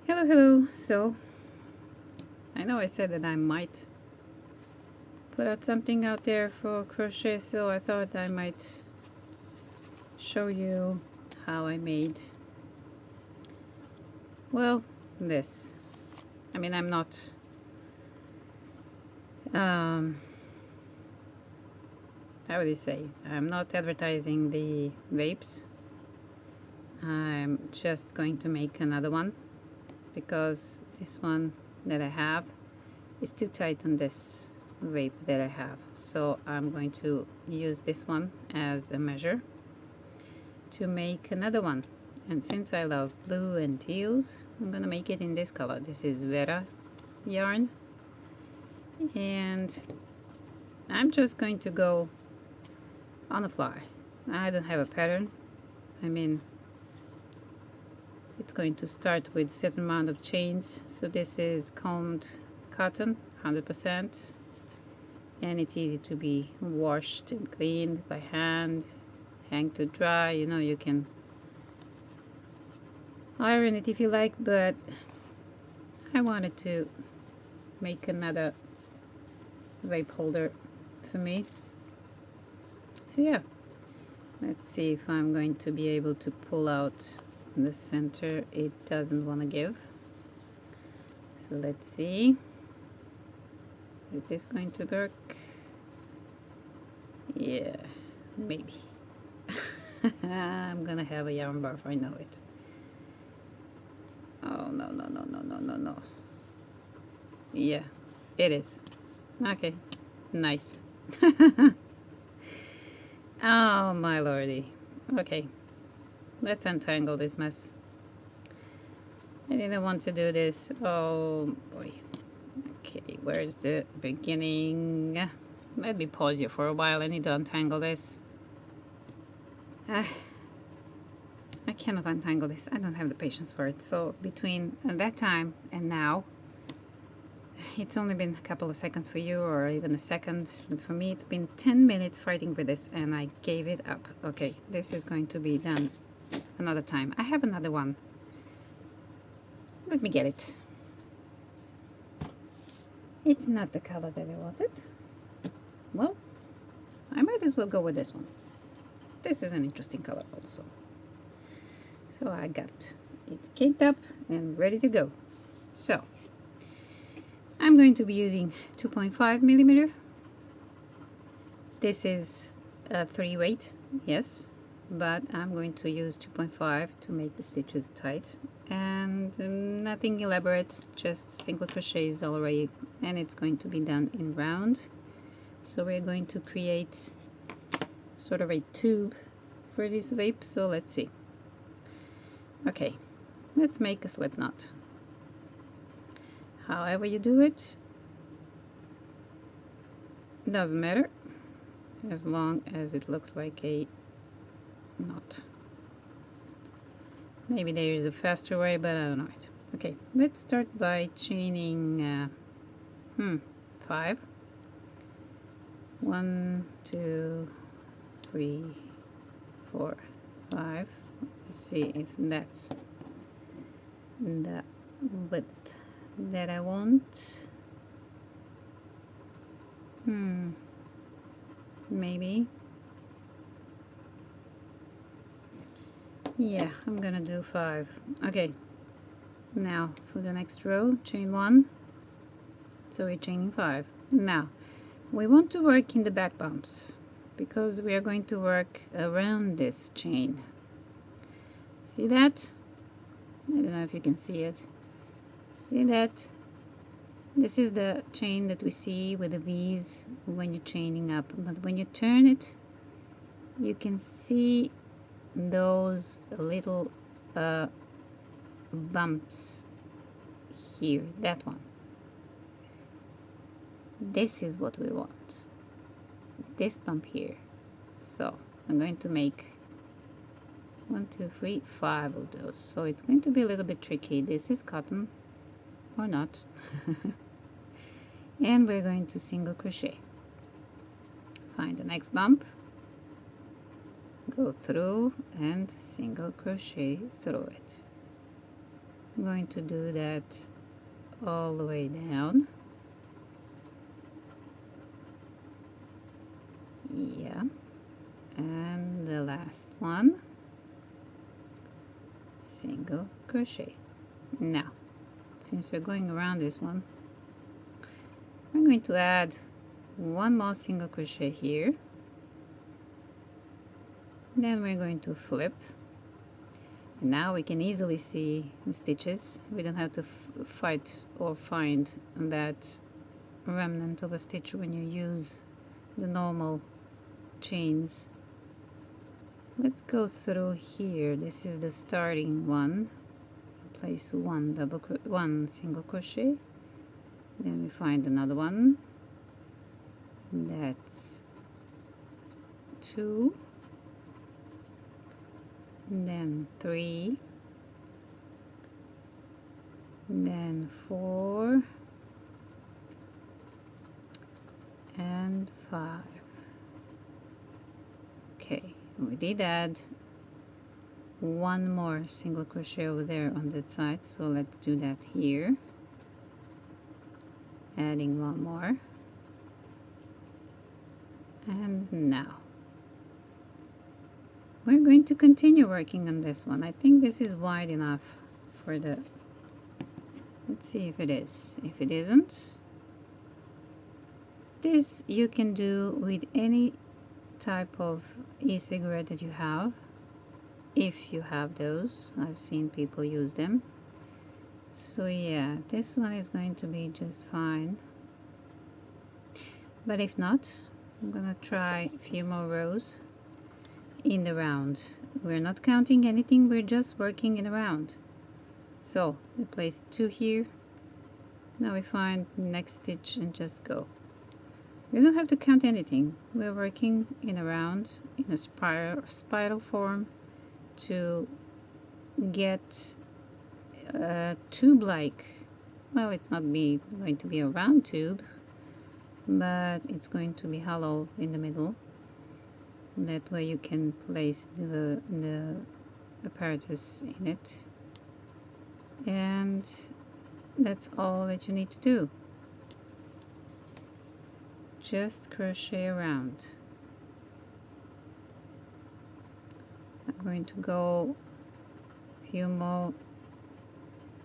Hello. So, I know I said that I might put out something out there for crochet, so I thought I might show you how I made, well, this. I mean, I'm not, how would you say? I'm not advertising the vapes. I'm just going to make another one because this one that I have is too tight on this vape that I have. So I'm going to use this one as a measure to make another one. And since I love blue and teals, I'm gonna make it in this color. This is Vera yarn, and I'm just going to go on the fly. I don't have a pattern. I mean, it's going to start with certain amount of chains. So this is combed cotton, 100%, and it's easy to be washed and cleaned by hand, hang to dry. You know, you can iron it if you like, but I wanted to make another vape holder for me. So yeah, let's see if I'm going to be able to pull out the center. It doesn't want to give. So let's see. Is this going to work? Yeah, maybe. I'm gonna have a yarn barf, I know it. Oh, no. Yeah, it is. Okay, nice. Oh, my lordy. Okay, let's untangle this mess. I didn't want to do this. Oh, boy. Okay, where's the beginning? Let me pause you for a while. I need to untangle this. I cannot untangle this. I don't have the patience for it. So between that time and now, it's only been a couple of seconds for you, or even a second, but for me it's been 10 minutes fighting with this, and I gave it up. Okay, this is going to be done another time. I have another one. Let me get it. It's not the color that I wanted. Well, I might as well go with this one. This is an interesting color also. So I got it caked up and ready to go. So I'm going to be using 2.5 millimeter. This is a 3 weight, yes, but I'm going to use 2.5 to make the stitches tight, and nothing elaborate, just single crochets already, and it's going to be done in round. So we're going to create sort of a tube for this vape. So let's see. Okay, let's make a slip knot. However you do it, doesn't matter, as long as it looks like a knot. Maybe there is a faster way, but I don't know it. Okay, let's start by chaining 5. 1, 2, 3, 4, 5. Let's see if that's the width that I want. Maybe. Yeah, I'm gonna do 5. Okay, now for the next row, chain 1. So we're chaining 5. Now we want to work in the back bumps because we are going to work around this chain. See that? I don't know if you can see it. See that? This is the chain that we see with the V's when you're chaining up, but when you turn it, you can see those little bumps here. That one. This is what we want. This bump here. So I'm going to make 1, 2, 3, 5 of those. So it's going to be a little bit tricky. This is cotton or not. And we're going to single crochet. Find the next bump, go through and single crochet through it. I'm going to do that all the way down. Yeah, and the last one, single crochet. Now, since we're going around this one, I'm going to add one more single crochet here. Then we're going to flip. And now we can easily see the stitches. We don't have to fight or find that remnant of a stitch when you use the normal chains. Let's go through here. This is the starting one. Place one single crochet. Then we find another one. That's 2. Then 3. Then 4. And 5. Okay, we did add one more single crochet over there on that side, so let's do that here. Adding one more. And now we're going to continue working on this one. I think this is wide enough for the, let's see if it is. If it isn't, this you can do with any type of e-cigarette that you have, if you have those. I've seen people use them. So yeah, this one is going to be just fine. But if not, I'm gonna try a few more rows in the round. We're not counting anything, we're just working in the round. So we place 2 here. Now we find the next stitch and just go. We don't have to count anything. We're working in a round, in a spiral form, to get a tube-like, well, it's not going to be a round tube, but it's going to be hollow in the middle. That way you can place the apparatus in it. And that's all that you need to do. Just crochet around. I'm going to go a few more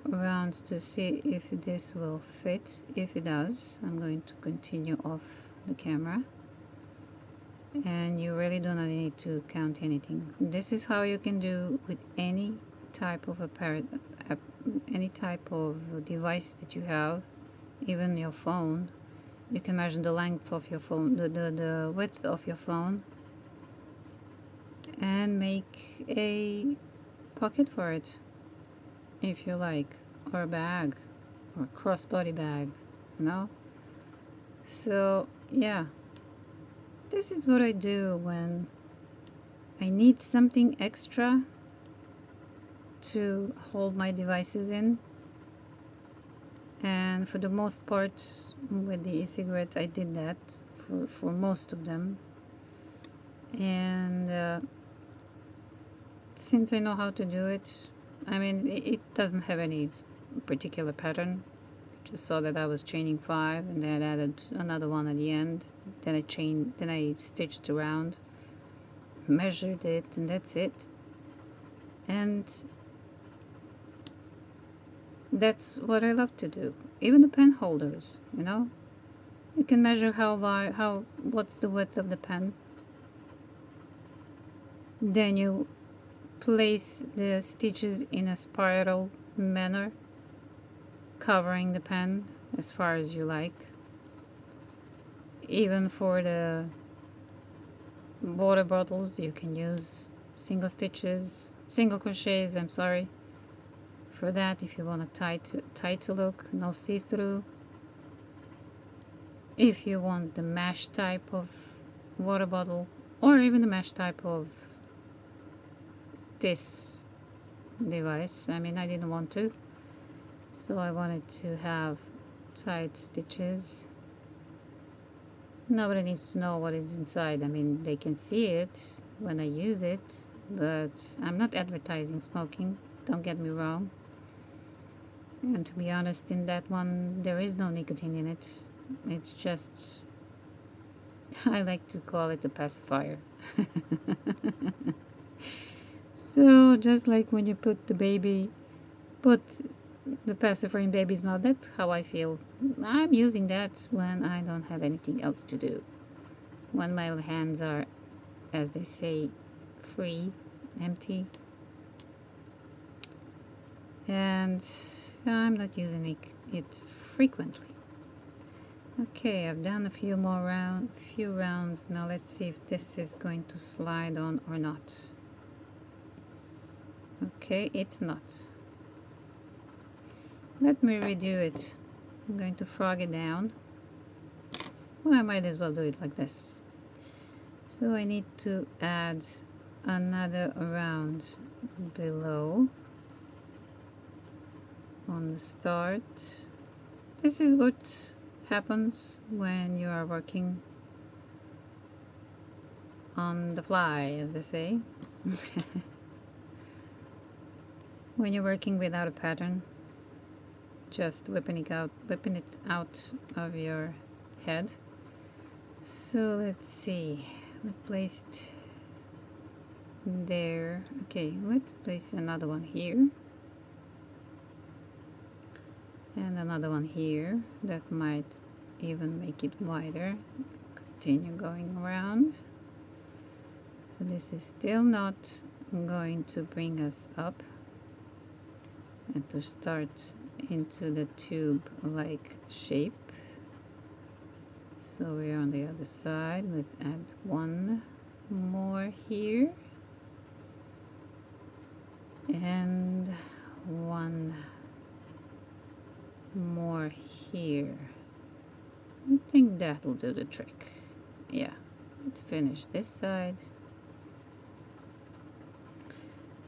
rounds to see if this will fit. If it does, I'm going to continue off the camera. And you really do not need to count anything. This is how you can do with any type of any type of device that you have, even your phone. You can measure the length of your phone, the width of your phone, and make a pocket for it if you like, or a bag, or a crossbody bag, you know. So yeah, this is what I do when I need something extra to hold my devices in. And for the most part with the e-cigarettes I did that for most of them. And since I know how to do it, I mean, it doesn't have any particular pattern. Just saw that I was chaining 5 and then I added another one at the end. Then I stitched around, measured it, and that's it. And that's what I love to do. Even the pen holders, you know, you can measure what's the width of the pen. Then you place the stitches in a spiral manner, covering the pen as far as you like. Even for the water bottles, you can use single crochets, I'm sorry, for that, if you want a tight look, no see-through. If you want the mesh type of water bottle, or even the mesh type of this device. I mean, I didn't want to, so I wanted to have tight stitches. Nobody needs to know what is inside. I mean, they can see it when I use it, but I'm not advertising smoking, don't get me wrong. And to be honest, in that one there is no nicotine in it. It's just, I like to call it a pacifier. So just like when you put the pacifier in baby's mouth, that's how I feel. I'm using that when I don't have anything else to do. When my hands are, as they say, free, empty. And I'm not using it frequently. Okay, I've done a few rounds. Now let's see if this is going to slide on or not. Okay, it's not. Let me redo it. I'm going to frog it down. Well, I might as well do it like this. So I need to add another round below on the start. This is what happens when you are working on the fly, as they say. When you're working without a pattern, just whipping it out of your head. So let's see, we placed there. Okay, let's place another one here and another one here. That might even make it wider. Continue going around. So this is still not going to bring us up and to start into the tube like shape. So we're on the other side. Let's add one more here and one more here. I think that will do the trick. Yeah, let's finish this side.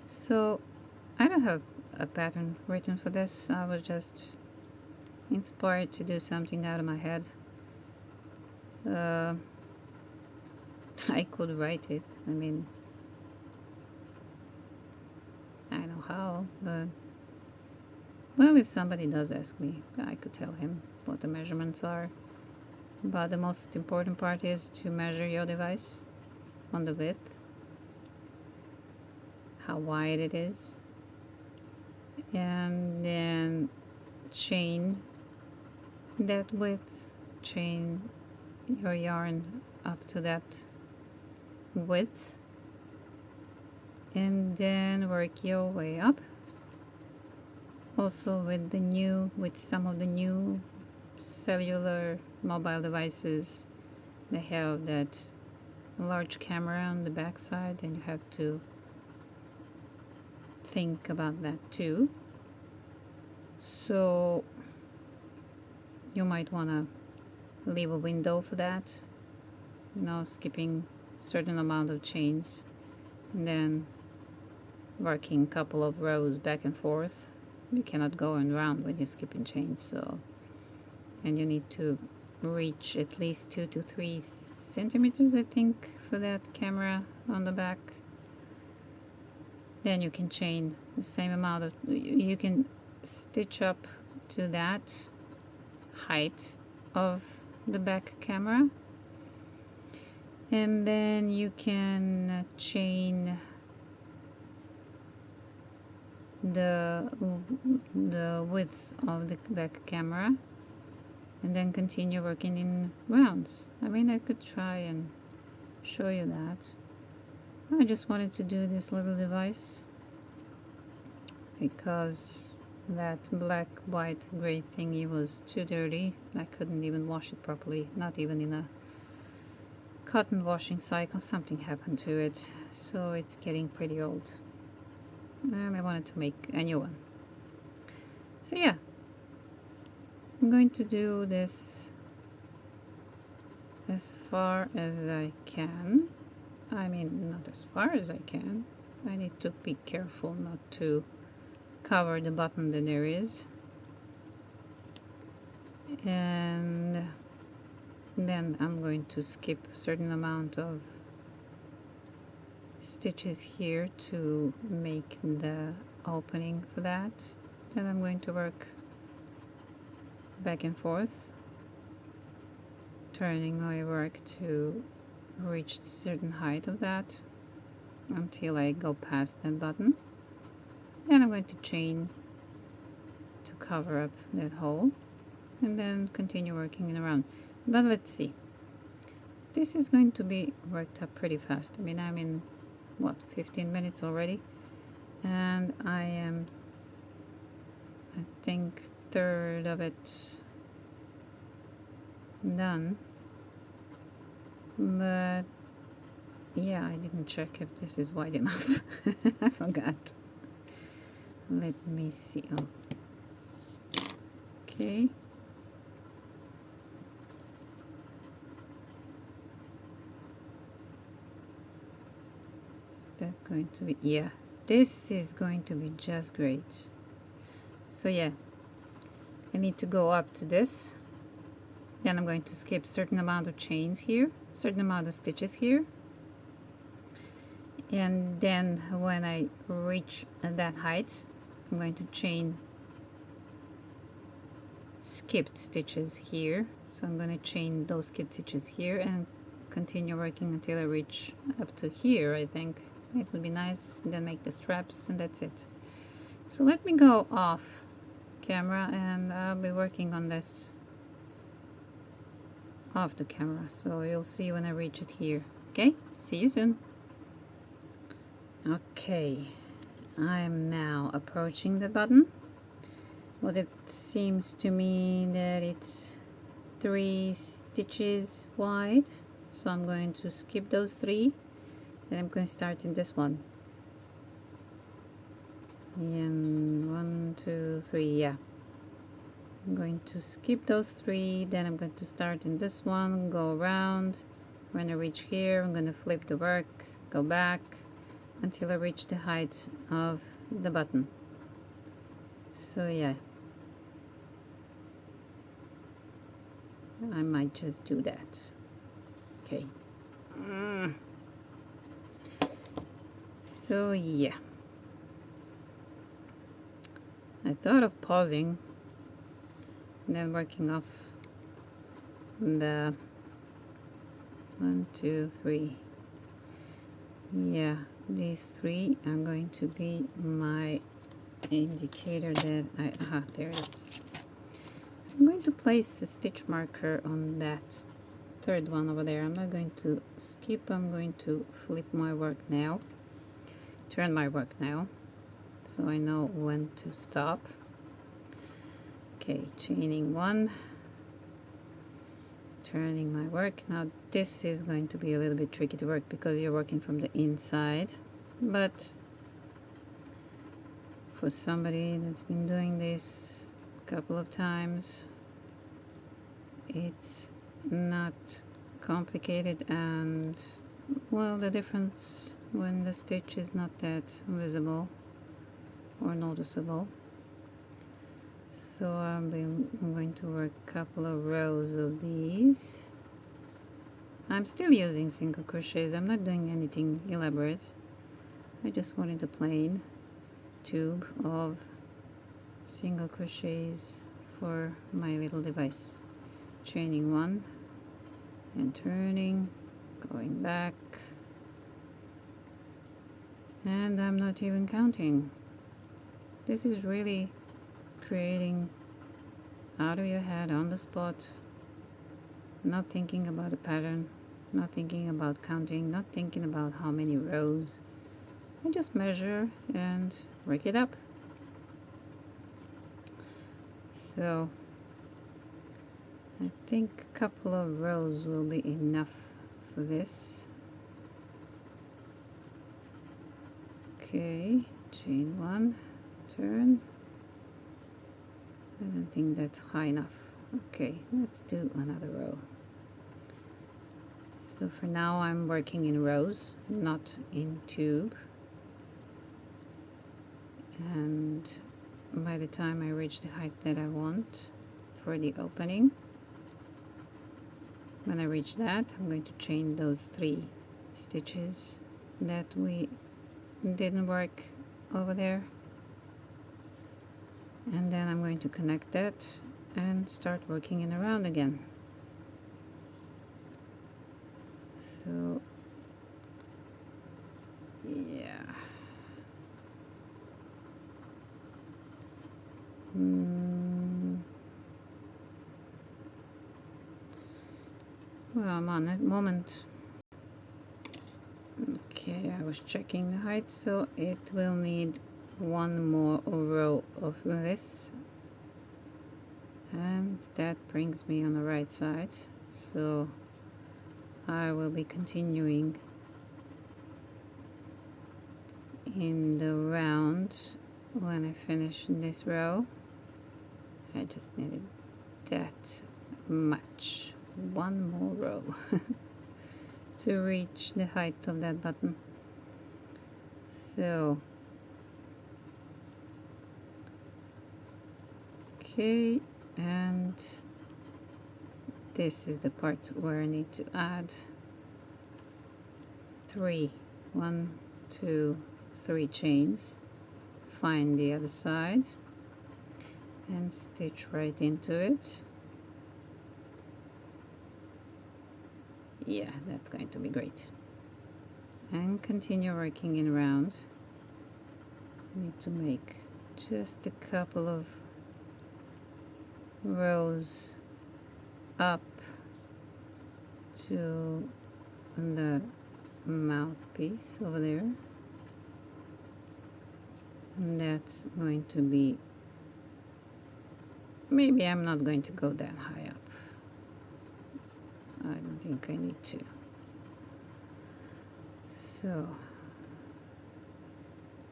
So I don't have a pattern written for this. I was just inspired to do something out of my head. I could write it. I mean, I know how, but well, if somebody does ask me, I could tell him what the measurements are. But the most important part is to measure your device on the width, how wide it is, and then chain that width, chain your yarn up to that width, and then work your way up. Also with some of the new cellular mobile devices, they have that large camera on the back side, and you have to think about that too. So you might want to leave a window for that, you know, skipping certain amount of chains and then working a couple of rows back and forth. You cannot go around when you're skipping chains, so, and you need to reach at least 2 to 3 centimeters, I think, for that camera on the back. Then you can chain the same amount of, you can stitch up to that height of the back camera, and then you can chain the width of the back camera and then continue working in rounds. I mean, I could try and show you that. I just wanted to do this little device because that black, white, gray thingy was too dirty. I couldn't even wash it properly, not even in a cotton washing cycle. Something happened to it, so it's getting pretty old. And I wanted to make a new one. So yeah, I'm going to do this as far as I can. I mean, not as far as I can. I need to be careful not to cover the button that there is. And then I'm going to skip a certain amount of stitches here to make the opening for that. Then I'm going to work back and forth, turning my work to reach a certain height of that until I go past that button. Then I'm going to chain to cover up that hole and then continue working it around. But let's see. This is going to be worked up pretty fast. I mean, I'm in, what, 15 minutes already? And I am, I think, third of it done. But yeah, I didn't check if this is wide enough. I forgot. Let me see. Oh. Okay. Is that going to be? Yeah, this is going to be just great. So yeah, I need to go up to this. Then I'm going to skip certain amount of chains here, certain amount of stitches here. And then when I reach that height, I'm going to chain skipped stitches here. So I'm going to chain those skipped stitches here and continue working until I reach up to here. I think it would be nice. Then make the straps, and that's it. So let me go off camera and I'll be working on this off the camera, so you'll see when I reach it here. Okay, see you soon. Okay, I am now approaching the button. Well, it seems to me that it's 3 stitches wide, so I'm going to skip those 3. Then I'm going to start in this one. And 1, 2, 3, yeah. I'm going to skip those 3, then I'm going to start in this one, go around. When I reach here, I'm going to flip the work, go back until I reach the height of the button. So yeah, I might just do that. Okay. So yeah, I thought of pausing and then working off the 1, 2, 3. Yeah, these 3 are going to be my indicator that there it is. So I'm going to place a stitch marker on that third one over there. I'm not going to skip, I'm going to flip my work now, turn my work now, so I know when to stop. Okay, chaining 1, turning my work. Now this is going to be a little bit tricky to work because you're working from the inside, but for somebody that's been doing this a couple of times, it's not complicated, and well, the difference when the stitch is not that visible or noticeable. So I'm going to work a couple of rows of these. I'm still using single crochets. I'm not doing anything elaborate. I just wanted a plain tube of single crochets for my little device. Chaining 1 and turning, going back, and I'm not even counting. This is really creating out of your head, on the spot, not thinking about a pattern, not thinking about counting, not thinking about how many rows. I just measure and work it up. So I think a couple of rows will be enough for this. Okay, chain 1, turn. I don't think that's high enough. Okay, let's do another row. So for now I'm working in rows, not in tube. And by the time I reach the height that I want for the opening, when I reach that, I'm going to chain those 3 stitches that we didn't work over there. And then I'm going to connect that and start working in around again. So yeah. Well, I'm on that moment. Okay, I was checking the height, so it will need one more row of this, and that brings me on the right side. So I will be continuing in the round when I finish this row. I just needed that much, one more row to reach the height of that button. So okay, and this is the part where I need to add 1, 2, 3 chains, find the other side and stitch right into it. Yeah, that's going to be great. And continue working in round. Need to make just a couple of rows up to the mouthpiece over there, and that's going to be, maybe I'm not going to go that high up. I don't think I need to. So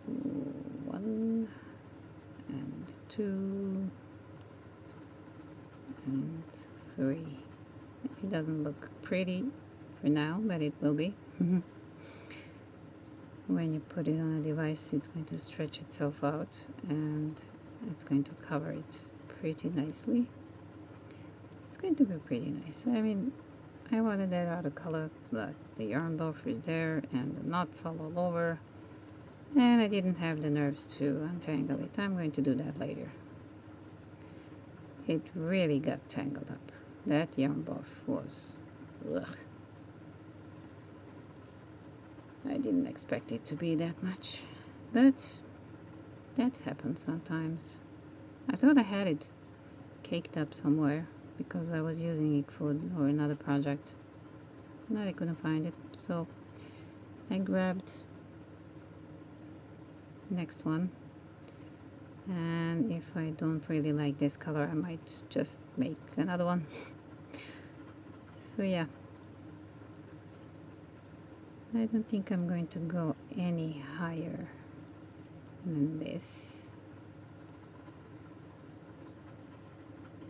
1 and 2 and 3. It doesn't look pretty for now, but it will be. When you put it on a device, it's going to stretch itself out and it's going to cover it pretty nicely. It's going to be pretty nice. I mean, I wanted that out of color, but the yarn buffer is there and the knots all over, and I didn't have the nerves to untangle it. I'm going to do that later. It really got tangled up. That yarn buff was, ugh. I didn't expect it to be that much, but that happens sometimes. I thought I had it caked up somewhere because I was using it for another project, and I couldn't find it, so I grabbed next one, and if I don't really like this color, I might just make another one. So yeah, I don't think I'm going to go any higher than this.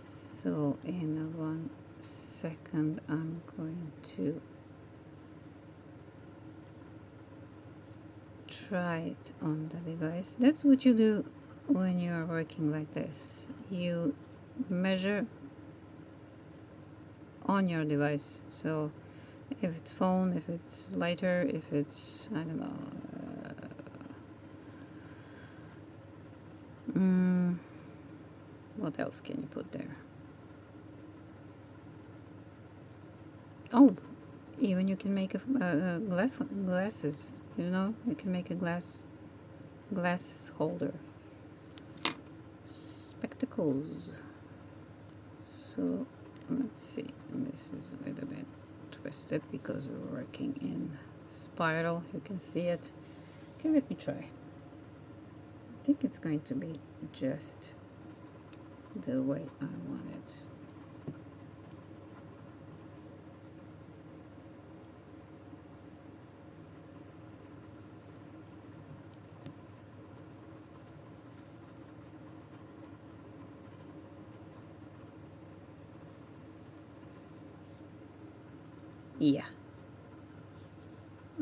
So in 1 second I'm going to try it on the device. That's what you do when you're working like this. You measure on your device. So if it's phone, if it's lighter, if it's, I don't know, what else can you put there? Oh, even you can make a glasses. You know, you can make a glasses holder. Spectacles. So let's see. This is a little bit twisted because we're working in spiral. You can see it. Okay, let me try. I think it's going to be just the way I want it. Yeah.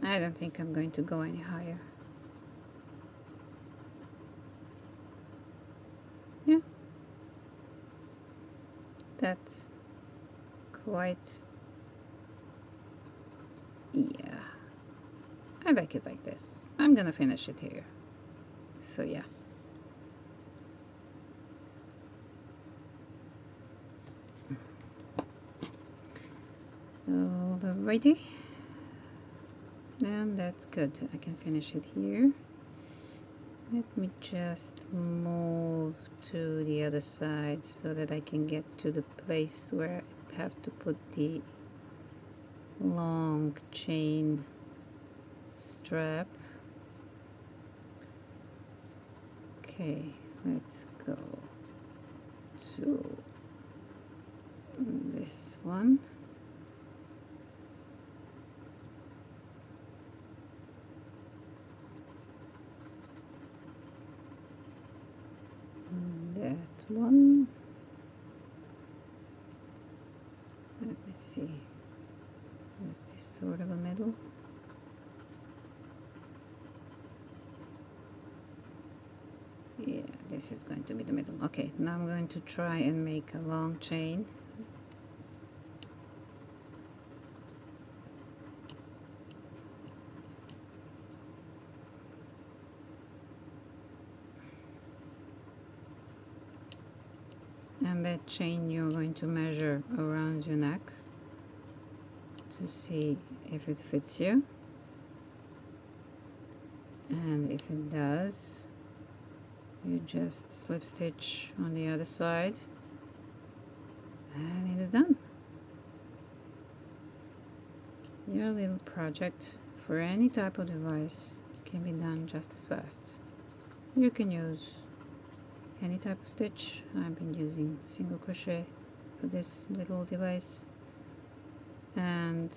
I don't think I'm going to go any higher. Yeah. That's quite... yeah. I like it like this. I'm gonna finish it here. So yeah. Alrighty, and that's good. I can finish it here. Let me just move to the other side so that I can get to the place where I have to put the long chain strap. Okay, let's go to this one. And that one. Let me see. Is this sort of a middle? Yeah, this is going to be the middle. Okay, now I'm going to try and make a long chain. And that chain you're going to measure around your neck to see if it fits you. And if it does, you just slip stitch on the other side and it is done. Your little project for any type of device can be done just as fast. You can use any type of stitch. I've been using single crochet for this little device, and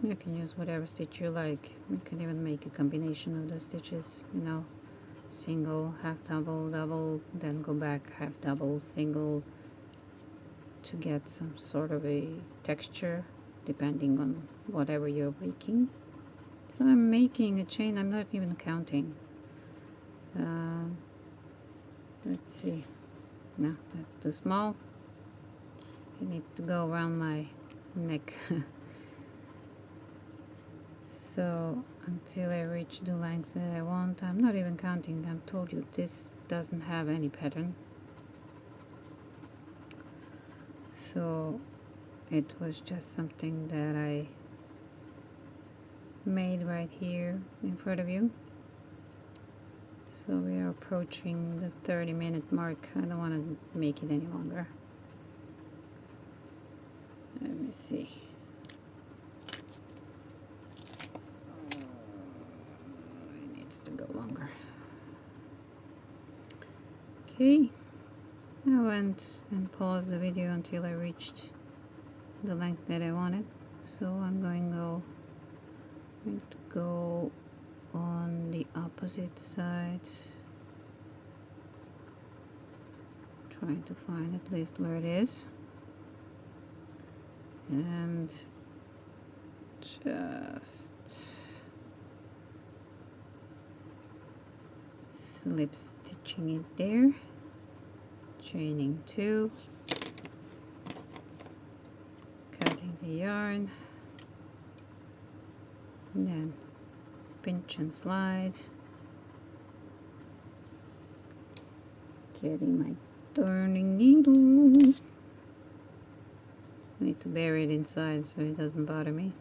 you can use whatever stitch you like. You can even make a combination of those stitches, you know, single, half double, double, then go back, half double, single, to get some sort of a texture depending on whatever you're making. So I'm making a chain, I'm not even counting. Let's see. No, that's too small. It needs to go around my neck. So until I reach the length that I want, I'm not even counting. I've told you this doesn't have any pattern. So it was just something that I made right here in front of you. So we are approaching the 30-minute mark. I don't want to make it any longer. Let me see. It needs to go longer. Okay. I went and paused the video until I reached the length that I wanted. So I'm going to go on the opposite side, trying to find at least where it is, and just slip stitching it there, chaining 2, cutting the yarn, and then pinch and slide, getting my darning needle. I need to bury it inside so it doesn't bother me,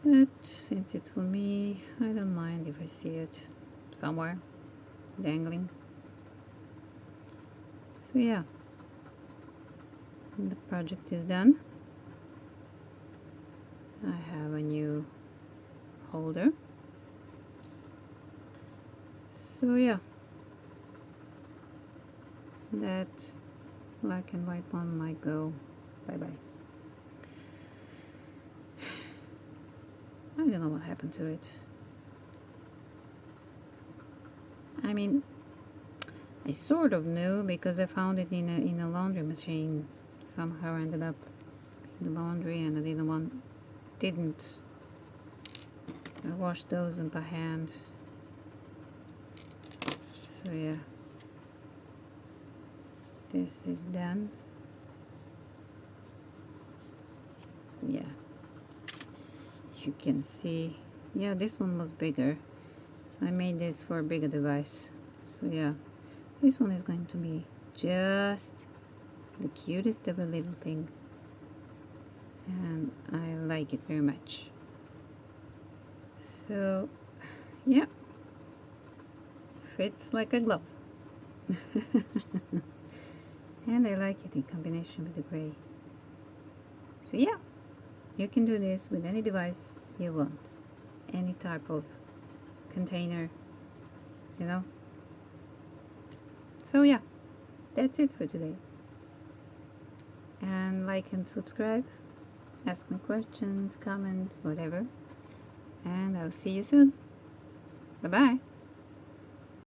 but since it's for me, I don't mind if I see it somewhere dangling. So yeah, the project is done. I have a new holder. So yeah, that black and white one might go bye-bye. I don't know what happened to it. I mean, I sort of knew because I found it in a laundry machine. Somehow ended up in the laundry, and didn't I washed those by hand. So yeah, this is done. Yeah, you can see, yeah, this one was bigger. I made this for a bigger device. So yeah, this one is going to be just the cutest of a little thing. and I like it very much. So yeah, fits like a glove. And I like it in combination with the gray. So yeah, you can do this with any device you want, any type of container, you know. So yeah, that's it for today. And like and subscribe, ask me questions, comment, whatever. And I'll see you soon. Bye bye.